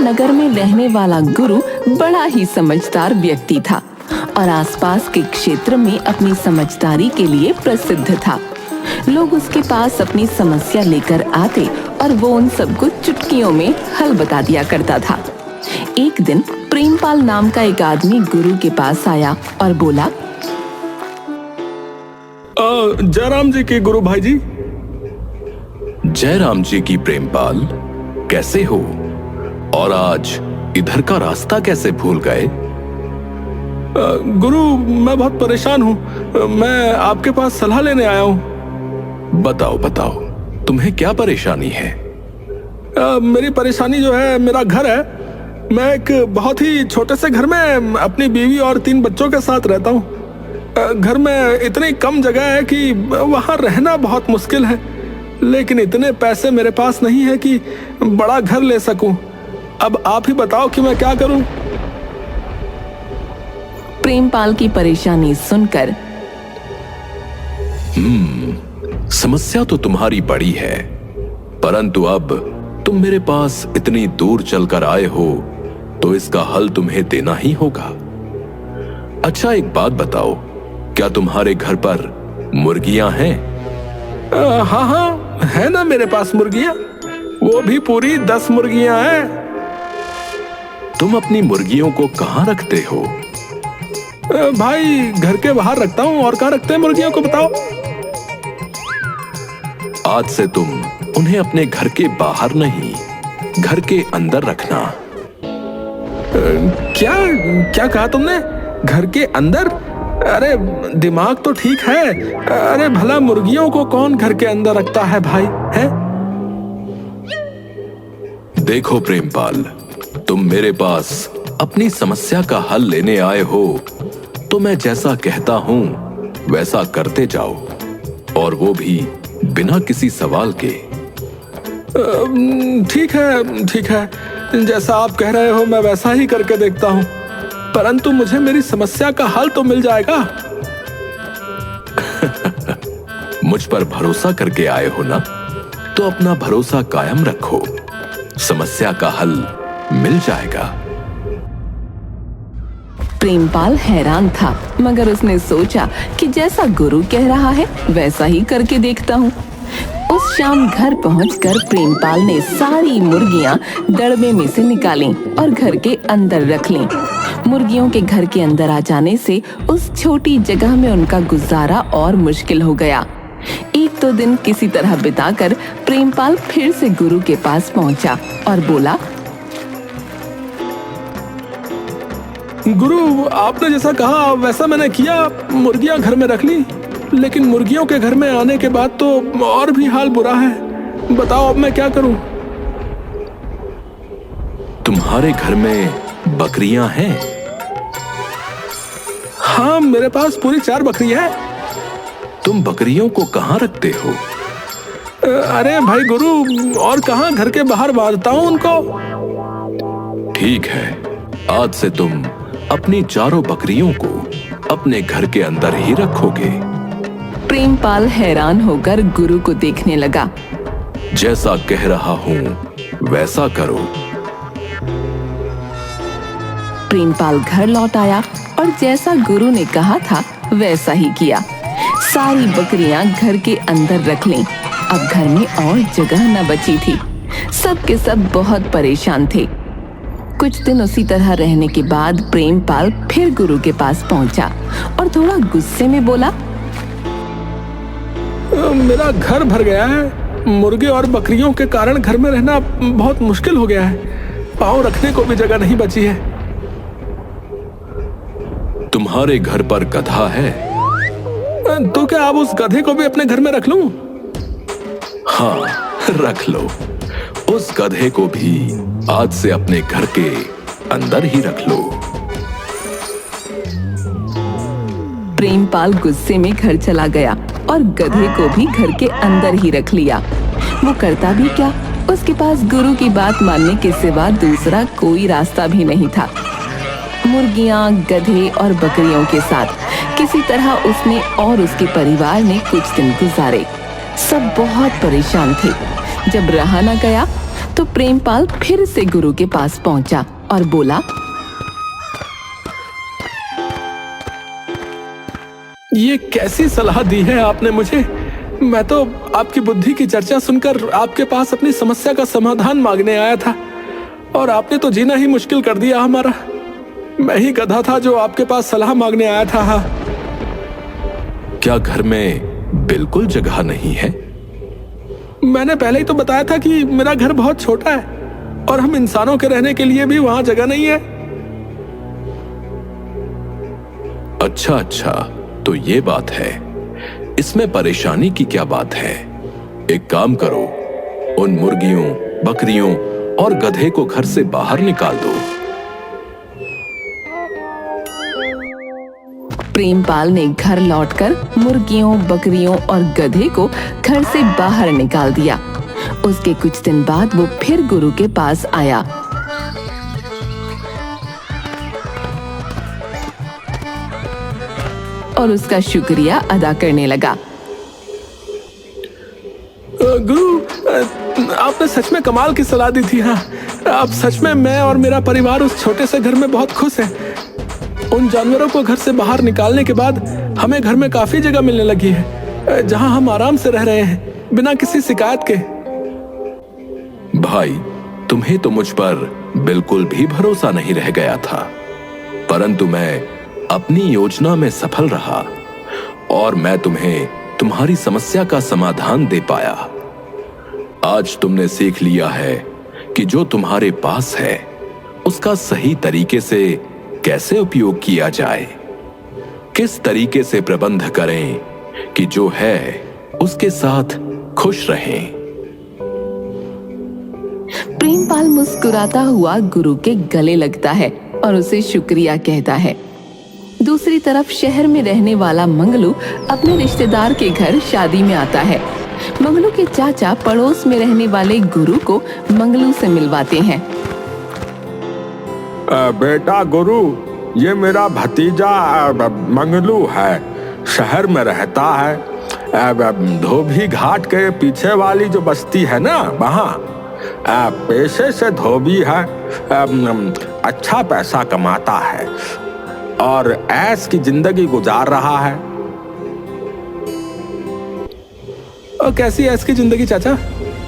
नगर में रहने वाला गुरु बड़ा ही समझदार व्यक्ति था और आसपास के क्षेत्र में अपनी समझदारी के लिए प्रसिद्ध था। लोग उसके पास अपनी समस्या लेकर आते और वो उन सबको चुटकियों में हल बता दिया करता था। एक दिन प्रेमपाल नाम का एक आदमी गुरु के पास आया और बोला, जयराम जी के गुरु भाई जी। जयराम जी की प्रेमपाल, कैसे हो? और आज इधर का रास्ता कैसे भूल गए? गुरु, मैं बहुत परेशान हूँ। मैं आपके पास सलाह लेने आया हूँ। बताओ बताओ, तुम्हें क्या परेशानी है? मेरी परेशानी जो है, मेरा घर है। मैं एक बहुत ही छोटे से घर में अपनी बीवी और 3 बच्चों के साथ रहता हूँ। घर में इतनी कम जगह है कि वहाँ रहना बहुत मुश्किल है, लेकिन इतने पैसे मेरे पास नहीं है कि बड़ा घर ले सकूं। अब आप ही बताओ कि मैं क्या करूं? प्रेमपाल की परेशानी सुनकर, समस्या तो तुम्हारी बड़ी है, परंतु अब तुम मेरे पास इतनी दूर चलकर आए हो तो इसका हल तुम्हें देना ही होगा। अच्छा, एक बात बताओ, क्या तुम्हारे घर पर मुर्गियां हैं? हाँ, है ना मेरे पास मुर्गियां। वो भी पूरी 10 मुर्गियां हैं। तुम अपनी मुर्गियों को कहाँ रखते हो? भाई, घर के बाहर रखता हूँ। और कहाँ रखते हैं मुर्गियों को, बताओ? आज से तुम उन्हें अपने घर के बाहर नहीं, घर के अंदर रखना। क्या क्या कहा तुमने? घर के अंदर? अरे दिमाग तो ठीक है। अरे भला मुर्गियों को कौन घर के अंदर रखता है भाई, है? देखो प्रेमपाल, तुम मेरे पास अपनी समस्या का हल लेने आए हो तो मैं जैसा कहता हूं वैसा करते जाओ, और वो भी बिना किसी सवाल के। ठीक है, जैसा आप कह रहे हो मैं वैसा ही करके देखता हूँ, परंतु मुझे मेरी समस्या का हल तो मिल जाएगा। मुझ पर भरोसा करके आए हो ना, तो अपना भरोसा कायम रखो, समस्या का हल मिल जाएगा। प्रेमपाल हैरान था, मगर उसने सोचा कि जैसा गुरु कह रहा है वैसा ही करके देखता हूँ। उस शाम घर पहुंचकर प्रेमपाल ने सारी मुर्गियां दड़बे में से निकालीं और घर के अंदर रख लीं। मुर्गियों के घर के अंदर आ जाने से उस छोटी जगह में उनका गुजारा और मुश्किल हो गया। 1-2 दिन किसी तरह बिताकर प्रेमपाल फिर से गुरु के पास पहुंचा और बोला, गुरु, आपने जैसा कहा वैसा मैंने किया। मुर्गियां घर में रख ली, लेकिन मुर्गियों के घर में आने के बाद तो और भी हाल बुरा है। बताओ अब मैं क्या करूं? तुम्हारे घर में बकरियां हैं? हाँ, मेरे पास पूरी 4 बकरियां हैं। तुम बकरियों को कहाँ रखते हो? अरे भाई गुरु, और कहाँ, घर के बाहर बांधता हूँ उनको। ठीक है, आज से तुम अपनी 4 बकरियों को अपने घर के अंदर ही रखोगे। प्रेमपाल हैरान होकर गुरु को देखने लगा। जैसा कह रहा हूँ वैसा करो। प्रेमपाल घर लौट आया और जैसा गुरु ने कहा था वैसा ही किया। सारी बकरियां घर के अंदर रख लीं। अब घर में और जगह न बची थी। सब के सब बहुत परेशान थे। कुछ दिन उसी तरह रहने के बाद प्रेमपाल फिर गुरु के पास पहुंचा और थोड़ा गुस्से में बोला, मेरा घर भर गया है। मुर्गे और बकरियों के कारण घर में रहना बहुत मुश्किल हो गया है। पाँव रखने को भी जगह नहीं बची है। तुम्हारे घर पर गधा है? तो क्या आप उस गधे को भी अपने घर में रख लूं? हाँ, रख लो। उस गधे को भी आज से अपने घर के अंदर ही रख लो। प्रेमपाल गुस्से में घर चला गया और गधे को भी घर के अंदर ही रख लिया। वो करता भी क्या, उसके पास गुरु की बात मानने के सिवा दूसरा कोई रास्ता भी नहीं था। मुर्गियां, गधे और बकरियों के साथ किसी तरह उसने और उसके परिवार ने कुछ दिन गुजारे। सब बहुत परेशान थे। जब रहा न गया तो प्रेमपाल फिर से गुरु के पास पहुंचा और बोला, ये कैसी सलाह दी है आपने मुझे? मैं तो आपकी बुद्धि की चर्चा सुनकर आपके पास अपनी समस्या का समाधान मांगने आया था, और आपने तो जीना ही मुश्किल कर दिया हमारा। मैं ही गधा था जो आपके पास सलाह मांगने आया था। हाँ, क्या घर में बिल्कुल जगह नहीं है? मैंने पहले ही तो बताया था कि मेरा घर बहुत छोटा है और हम इंसानों के रहने के लिए भी वहां जगह नहीं है। अच्छा, तो ये बात है। इसमें परेशानी की क्या बात है? एक काम करो, उन मुर्गियों, बकरियों और गधे को घर से बाहर निकाल दो। प्रेमपाल ने घर लौटकर मुर्गियों, बकरियों और गधे को घर से बाहर निकाल दिया। उसके कुछ दिन बाद वो फिर गुरु के पास आया। और उसका शुक्रिया अदा करने लगा। गुरु, आपने सच में कमाल की सलाह दी थी। हाँ, आप सच में, मैं और मेरा परिवार उस छोटे से घर में बहुत खुश हैं। उन जानवरों को घर से बाहर निकालने के बाद हमें घर में काफी जगह मिलने लगी है, जहां हम आराम से रह रहे हैं बिना किसी शिकायत के। भाई, तुम्हें तो मुझ पर बिल्कुल भी भरोसा नहीं रह गया था, परंतु मैं अपनी योजना में सफल रहा और मैं तुम्हें तुम्हारी समस्या का समाधान दे पाया। आज तुमने सीख लिया है कि जो तुम्हारे पास है उसका सही तरीके से कैसे उपयोग किया जाए, किस तरीके से प्रबंध करें कि जो है उसके साथ खुश रहें। प्रेमपाल मुस्कुराता हुआ गुरु के गले लगता है और उसे शुक्रिया कहता है। दूसरी तरफ शहर में रहने वाला मंगलू अपने रिश्तेदार के घर शादी में आता है। मंगलू के चाचा पड़ोस में रहने वाले गुरु को मंगलू से मिलवाते हैं। बेटा गुरु, ये मेरा भतीजा मंगलू है, शहर में रहता है। धोबी घाट के पीछे वाली जो बस्ती है ना, वहाँ पेशे से धोबी है। अच्छा पैसा कमाता है और ऐश की जिंदगी गुजार रहा है। और कैसी ऐश की जिंदगी चाचा?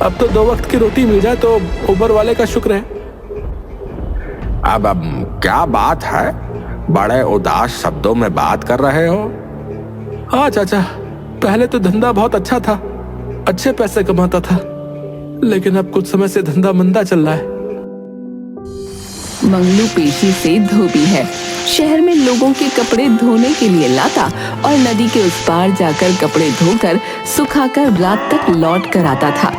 अब तो 2 वक्त की रोटी मिल जाए तो ऊपर वाले का शुक्र है। अब क्या बात है, बड़े उदास शब्दों में बात कर रहे हो? हाँ चाचा, पहले तो धंधा बहुत अच्छा था, अच्छे पैसे कमाता था, लेकिन अब कुछ समय से धंधा मंदा चल रहा है। मंगलू पेशे से धोबी है। शहर में लोगों के कपड़े धोने के लिए लाता और नदी के उस पार जाकर कपड़े धोकर सुखाकर रात तक लौट कर आता था।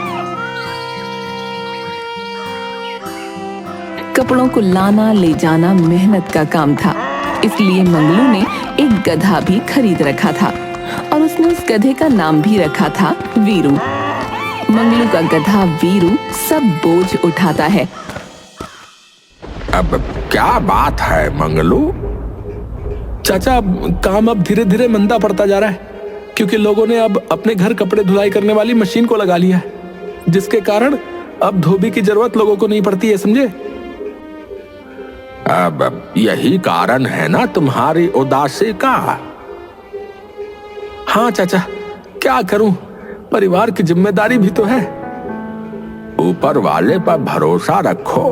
कपड़ों को लाना ले जाना मेहनत का काम था, इसलिए मंगलू ने एक गधा भी खरीद रखा था और उसने उस गधे का नाम भी रखा था वीरू। मंगलू का गधा वीरू सब बोझ उठाता है। अब क्या बात है मंगलू? चाचा, काम अब धीरे धीरे मंदा पड़ता जा रहा है, क्योंकि लोगों ने अब अपने घर कपड़े धुलाई करने वाली मशीन को लगा लिया है, जिसके कारण अब धोबी की जरूरत लोगों को नहीं पड़ती है, समझे? अब यही कारण है ना तुम्हारी उदासी का? हाँ चाचा, क्या करूं, परिवार की जिम्मेदारी भी तो है। ऊपर वाले पर भरोसा रखो,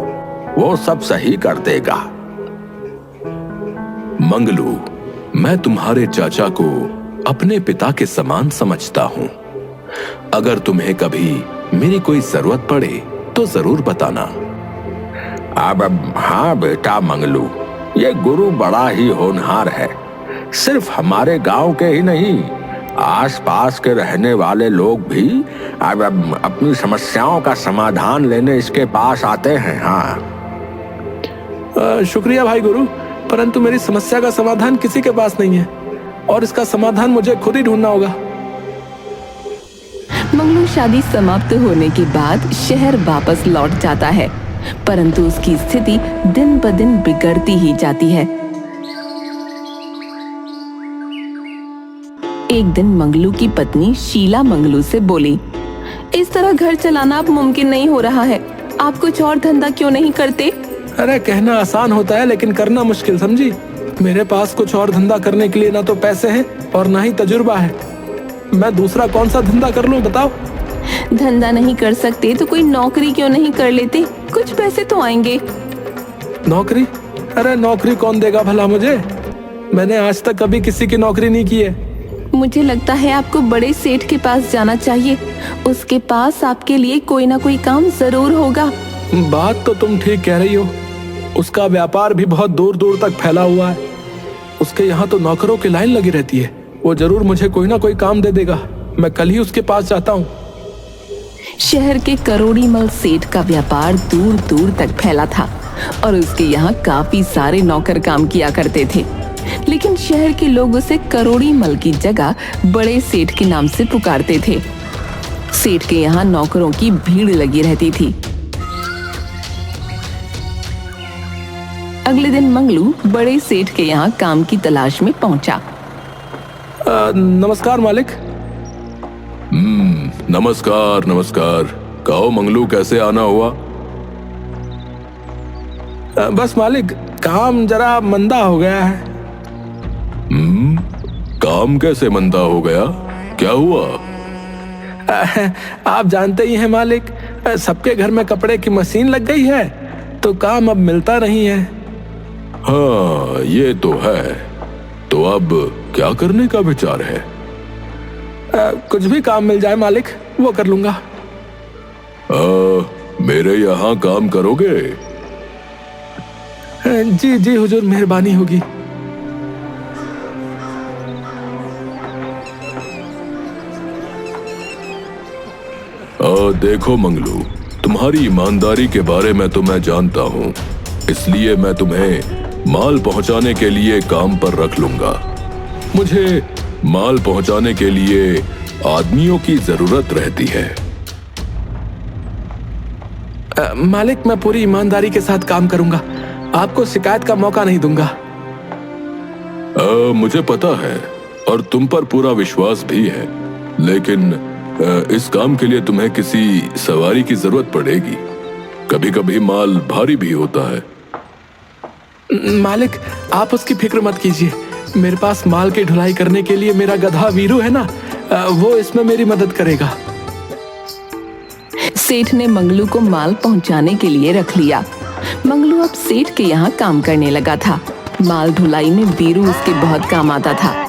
वो सब सही कर देगा। मंगलू, मैं तुम्हारे चाचा को अपने पिता के समान समझता हूं। अगर तुम्हें कभी मेरी कोई जरूरत पड़े तो जरूर बताना। अब हाँ बेटा मंगलू, ये गुरु बड़ा ही होनहार है। सिर्फ हमारे गांव के ही नहीं, आसपास के रहने वाले लोग भी अब अपनी समस्याओं का समाधान लेने इसके पास आते हैं। हाँ, शुक्रिया भाई गुरु, परंतु मेरी समस्या का समाधान किसी के पास नहीं है और इसका समाधान मुझे खुद ही ढूंढना होगा। मंगलू शादी समाप्त होने के बाद शहर वापस लौट जाता है, परंतु उसकी स्थिति दिन ब दिन बिगड़ती ही जाती है। एक दिन मंगलू की पत्नी शीला मंगलू से बोली, इस तरह घर चलाना अब मुमकिन नहीं हो रहा है। आप कुछ और धंधा क्यों नहीं करते? अरे कहना आसान होता है लेकिन करना मुश्किल, समझी। मेरे पास कुछ और धंधा करने के लिए ना तो पैसे हैं और ना ही तजुर्बा है। मैं दूसरा कौन सा धंधा कर लूं बताओ? धंधा नहीं कर सकते तो कोई नौकरी क्यों नहीं कर लेते? कुछ पैसे तो आएंगे। नौकरी? अरे नौकरी कौन देगा भला मुझे? मैंने आज तक कभी किसी की नौकरी नहीं की है। मुझे लगता है आपको बड़े सेठ के पास जाना चाहिए। उसके पास आपके लिए कोई ना कोई काम जरूर होगा। बात तो तुम ठीक कह रही हो। उसका व्यापार भी बहुत दूर दूर तक फैला हुआ है। उसके यहाँ तो नौकरों की लाइन लगी रहती है। वो जरूर मुझे कोई ना कोई काम दे देगा। मैं कल ही उसके पास जाता हूँ। शहर के करोड़ीमल सेठ का व्यापार दूर दूर तक फैला था और उसके यहाँ काफी सारे नौकर काम किया करते थे, लेकिन शहर के लोग उसे करोड़ीमल की जगह बड़े सेठ के नाम से पुकारते थे। सेठ के यहाँ नौकरों की भीड़ लगी रहती थी। अगले दिन मंगलू बड़े सेठ के यहाँ काम की तलाश में पहुंचा। नमस्कार मालिक। नमस्कार नमस्कार। कहो मंगलू, कैसे आना हुआ? बस मालिक, काम जरा मंदा हो गया है। काम कैसे मंदा हो गया? क्या हुआ? आप जानते ही हैं मालिक, सबके घर में कपड़े की मशीन लग गई है तो काम अब मिलता नहीं है। हाँ, ये तो है। तो अब क्या करने का विचार है? कुछ भी काम मिल जाए मालिक, वो कर लूंगा। मेरे यहाँ काम करोगे? जी जी हुजूर, मेहरबानी होगी। देखो मंगलू, तुम्हारी ईमानदारी के बारे में तो मैं जानता हूँ, इसलिए मैं तुम्हें माल पहुँचाने के लिए काम पर रख लूंगा। मुझे माल पहुँचाने के लिए आदमियों की जरूरत रहती है। मालिक, मैं पूरी ईमानदारी के साथ काम करूंगा। आपको शिकायत का मौका नहीं दूंगा। मुझे पता है और तुम पर पूरा विश्वास भी है, लेकिन इस काम के लिए तुम्हें किसी सवारी की जरूरत पड़ेगी। कभी कभी माल भारी भी होता है। मालिक, आप उसकी फिक्र मत कीजिए। मेरे पास माल की ढुलाई करने के लिए मेरा गधा वीरू है ना, वो इसमें मेरी मदद करेगा। सेठ ने मंगलू को माल पहुंचाने के लिए रख लिया। मंगलू अब सेठ के यहाँ काम करने लगा था। माल ढुलाई में वीरू उसके बहुत काम आता था।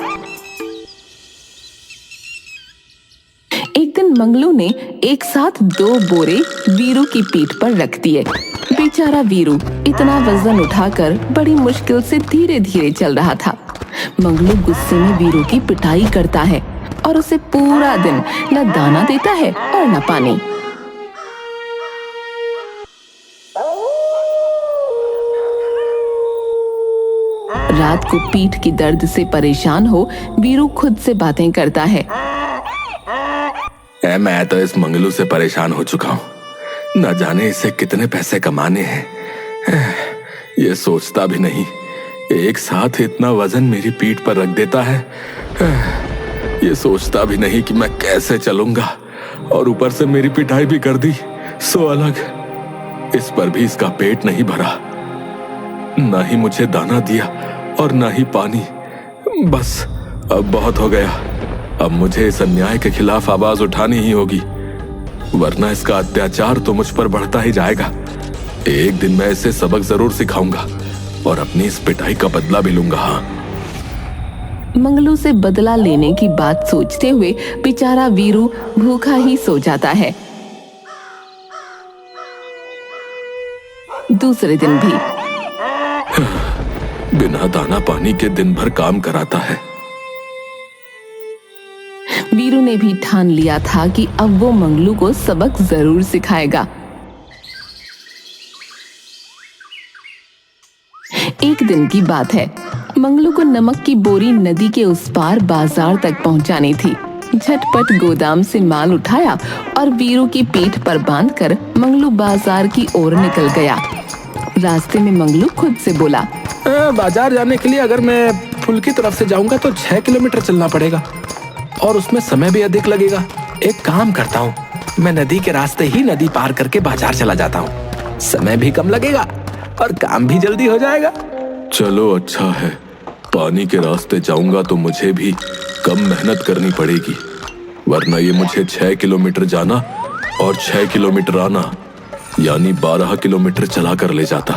एक दिन मंगलू ने एक साथ 2 बोरे वीरू की पीठ पर रख दिए। बेचारा वीरू इतना वजन उठाकर बड़ी मुश्किल से धीरे धीरे चल रहा था। मंगलू गुस्से में वीरू की पिटाई करता है और उसे पूरा दिन न दाना देता है और न पानी। रात को पीठ की दर्द से परेशान हो वीरू खुद से बातें करता है। मैं तो इस मंगलू से परेशान हो चुका हूँ। न जाने इसे कितने पैसे कमाने हैं। ये सोचता भी नहीं, एक साथ इतना वजन मेरी पीठ पर रख देता है। ये सोचता भी नहीं कि मैं कैसे चलूंगा, और ऊपर से मेरी पिटाई भी कर दी सो अलग। इस पर भी इसका पेट नहीं भरा, ना ही मुझे दाना दिया और ना ही पानी। बस अब बहुत हो गया। अब मुझे इस अन्याय के खिलाफ आवाज उठानी ही होगी, वरना इसका अत्याचार तो मुझ पर बढ़ता ही जाएगा। एक दिन मैं इसे सबक जरूर सिखाऊंगा और अपनी इस पिटाई का बदला भी लूंगा। हाँ। मंगलू से बदला लेने की बात सोचते हुए बेचारा वीरू भूखा ही सो जाता है। दूसरे दिन भी बिना दाना पानी के दिन भर काम कराता है। वीरू ने भी ठान लिया था कि अब वो मंगलू को सबक जरूर सिखाएगा। एक दिन की बात है, मंगलू को नमक की बोरी नदी के उस पार बाजार तक पहुंचानी थी। झटपट गोदाम से माल उठाया और वीरू की पीठ पर बांधकर मंगलू बाजार की ओर निकल गया। रास्ते में मंगलू खुद से बोला, बाजार जाने के लिए अगर मैं पुल की तरफ से जाऊंगा तो 6 किलोमीटर चलना पड़ेगा और उसमें समय भी अधिक लगेगा। एक काम करता हूँ, मैं नदी के रास्ते ही नदी पार करके बाजार चला जाता हूँ। समय भी कम लगेगा और काम भी जल्दी हो जाएगा। चलो अच्छा है, पानी के रास्ते जाऊंगा तो मुझे भी कम मेहनत करनी पड़ेगी, वरना ये मुझे 6 किलोमीटर जाना और 6 किलोमीटर आना, यानी 12 किलोमीटर चला कर ले जाता।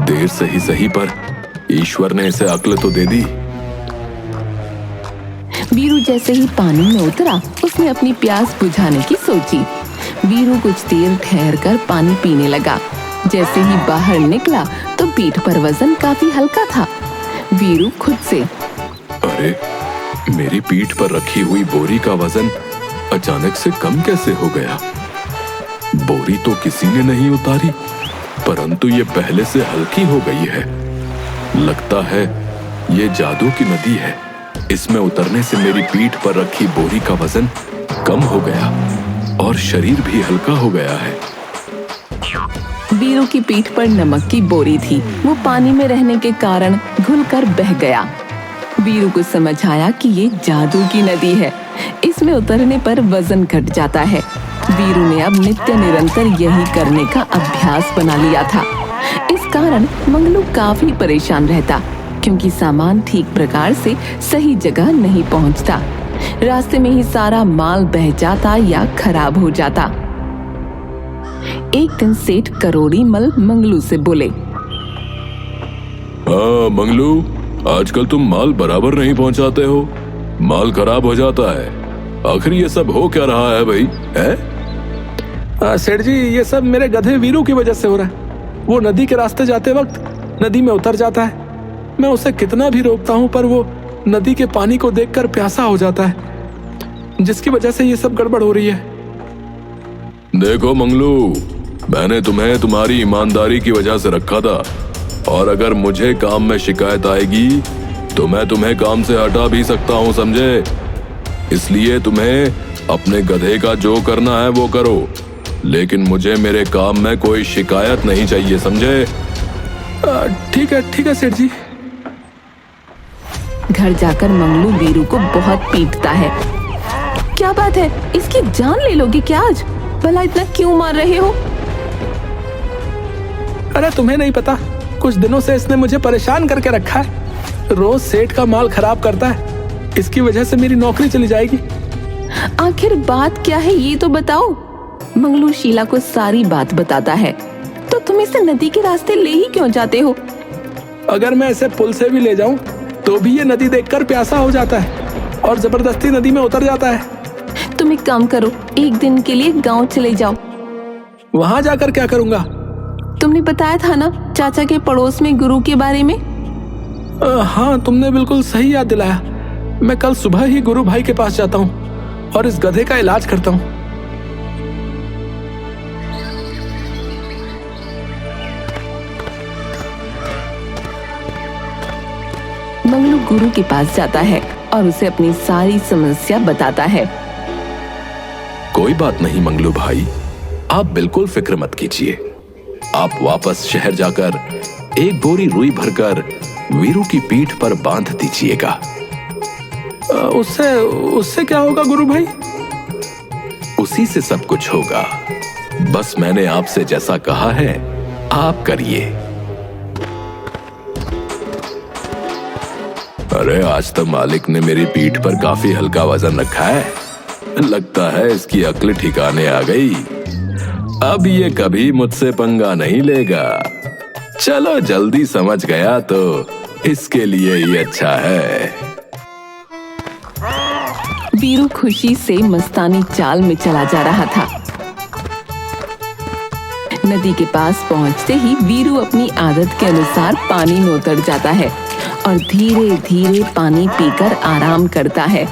देर से ही सही पर ईश्वर ने इसे अक्ल तो दे दी। वीरू जैसे ही पानी में उतरा, उसने अपनी प्यास बुझाने की सोची। वीरू कुछ देर ठहर कर पानी पीने लगा। जैसे ही बाहर निकला तो पीठ पर वजन काफी हल्का था। वीरू खुद से, अरे मेरी पीठ पर रखी हुई बोरी का वजन अचानक से कम कैसे हो गया? बोरी तो किसी ने नहीं उतारी, परंतु ये पहले से हल्की हो गई है। लगता है ये जादू की नदी है। इसमें उतरने से मेरी पीठ पर रखी बोरी का वजन कम हो गया और शरीर भी हल्का हो गया है। वीरू की पीठ पर नमक की बोरी थी। वो पानी में रहने के कारण घुलकर बह गया। वीरू को समझ आया कि ये जादू की नदी है। इसमें उतरने पर वजन घट जाता है। वीरू ने अब नित्य निरंतर यही करने का अभ्यास बना लिया था। इस कारण मंगलू काफी परेशान रहता, क्योंकि सामान ठीक प्रकार से सही जगह नहीं पहुंचता। रास्ते में ही सारा माल बह जाता या खराब हो जाता। एक दिन सेठ करोड़ी मल मंगलू से बोले, हाँ मंगलू, आजकल तुम माल बराबर नहीं पहुंचाते हो, माल खराब हो जाता है। आखिर ये सब हो क्या रहा है भाई? है सेठ जी, ये सब मेरे गधे वीरू की वजह से हो रहा है। वो नदी के रास्ते जाते वक्त नदी में उतर जाता है। मैं उसे कितना भी रोकता हूँ पर वो नदी के पानी को देखकर प्यासा हो जाता है, जिसकी वजह से ये सब गड़बड़ हो रही है। देखो मंगलू, मैंने तुम्हें तुम्हारी ईमानदारी की वजह से रखा था, और अगर मुझे काम में शिकायत आएगी तो मैं तुम्हें काम से हटा भी सकता हूँ, समझे? इसलिए तुम्हें अपने गधे का जो करना है वो करो, लेकिन मुझे मेरे काम में कोई शिकायत नहीं चाहिए, समझे? ठीक है सेठ जी। घर जाकर मंगलू वीरू को बहुत पीटता है। क्या बात है, इसकी जान ले लोगे क्या आज? भला इतना क्यों मार रहे हो? अरे तुम्हें नहीं पता, कुछ दिनों से इसने मुझे परेशान करके रखा है। रोज सेठ का माल खराब करता है। इसकी वजह से मेरी नौकरी चली जाएगी। आखिर बात क्या है ये तो बताओ। मंगलू शीला को सारी बात बताता है। तो तुम इसे नदी के रास्ते ले ही क्यों जाते हो? अगर मैं इसे पुल से भी ले जाऊं तो भी ये नदी देखकर प्यासा हो जाता है और जबरदस्ती नदी में उतर जाता है। तुम एक काम करो, एक दिन के लिए गांव चले जाओ। वहां जाकर क्या करूंगा? तुमने बताया था ना चाचा के पड़ोस में गुरु के बारे में। हाँ, तुमने बिल्कुल सही याद दिलाया। मैं कल सुबह ही गुरु भाई के पास जाता हूँ और इस गधे का इलाज करता हूँ। मंगलू गुरु के पास जाता है और उसे अपनी सारी समस्या बताता है। कोई बात नहीं मंगलू भाई, आप बिल्कुल फिक्र मत कीजिए। आप वापस शहर जाकर एक बोरी रुई भरकर वीरू की पीठ पर बांध दीजिएगा। उससे क्या होगा गुरु भाई? उसी से सब कुछ होगा। बस मैंने आपसे जैसा कहा है आप करिए। अरे आज तो मालिक ने मेरी पीठ पर काफी हल्का वजन रखा है। लगता है इसकी अक्ल ठिकाने आ गई। अब ये कभी मुझसे पंगा नहीं लेगा। चलो जल्दी समझ गया तो इसके लिए ही अच्छा है। वीरू खुशी से मस्तानी चाल में चला जा रहा था। नदी के पास पहुंचते ही वीरू अपनी आदत के अनुसार पानी में उतर जाता है और धीरे धीरे पानी पीकर आराम करता है।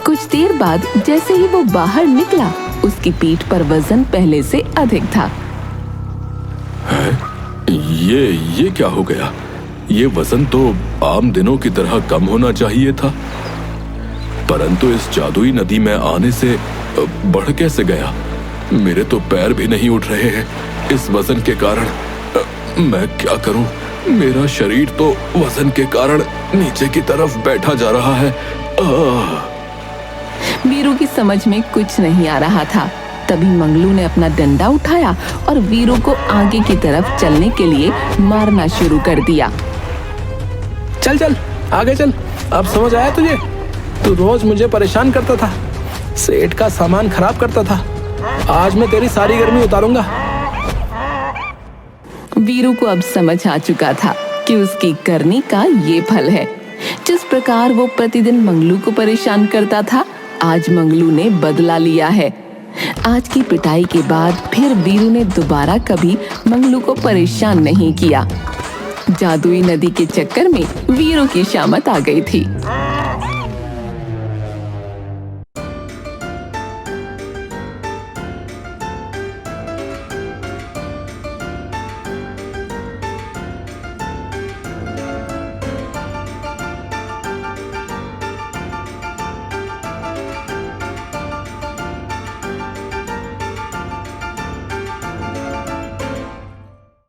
कुछ देर बाद जैसे ही वो बाहर निकला, उसकी पीठ पर वजन पहले से अधिक था। ये क्या हो गया? ये वजन तो आम दिनों की तरह कम होना चाहिए था, परंतु इस जादुई नदी में आने से बढ़ कैसे गया? मेरे तो पैर भी नहीं उठ रहे हैं इस वजन के कारण। मैं क्या करूं? मेरा शरीर तो वजन के कारण नीचे की तरफ बैठा जा रहा है। वीरू की समझ में कुछ नहीं आ रहा था। तभी मंगलू ने अपना डंडा उठाया और वीरू को आगे की तरफ चलने के लिए मारना शुरू कर दिया। चल चल आगे चल, अब समझ आया तुझे? तू रोज मुझे परेशान करता था, सेठ का सामान खराब करता था। आज मैं तेरी सारी गर्मी उतारूंगा। वीरू को अब समझ आ चुका था कि उसकी करनी का ये फल है। जिस प्रकार वो प्रतिदिन मंगलू को परेशान करता था, आज मंगलू ने बदला लिया है। आज की पिटाई के बाद फिर वीरू ने दोबारा कभी मंगलू को परेशान नहीं किया। जादुई नदी के चक्कर में वीरू की शामत आ गई थी।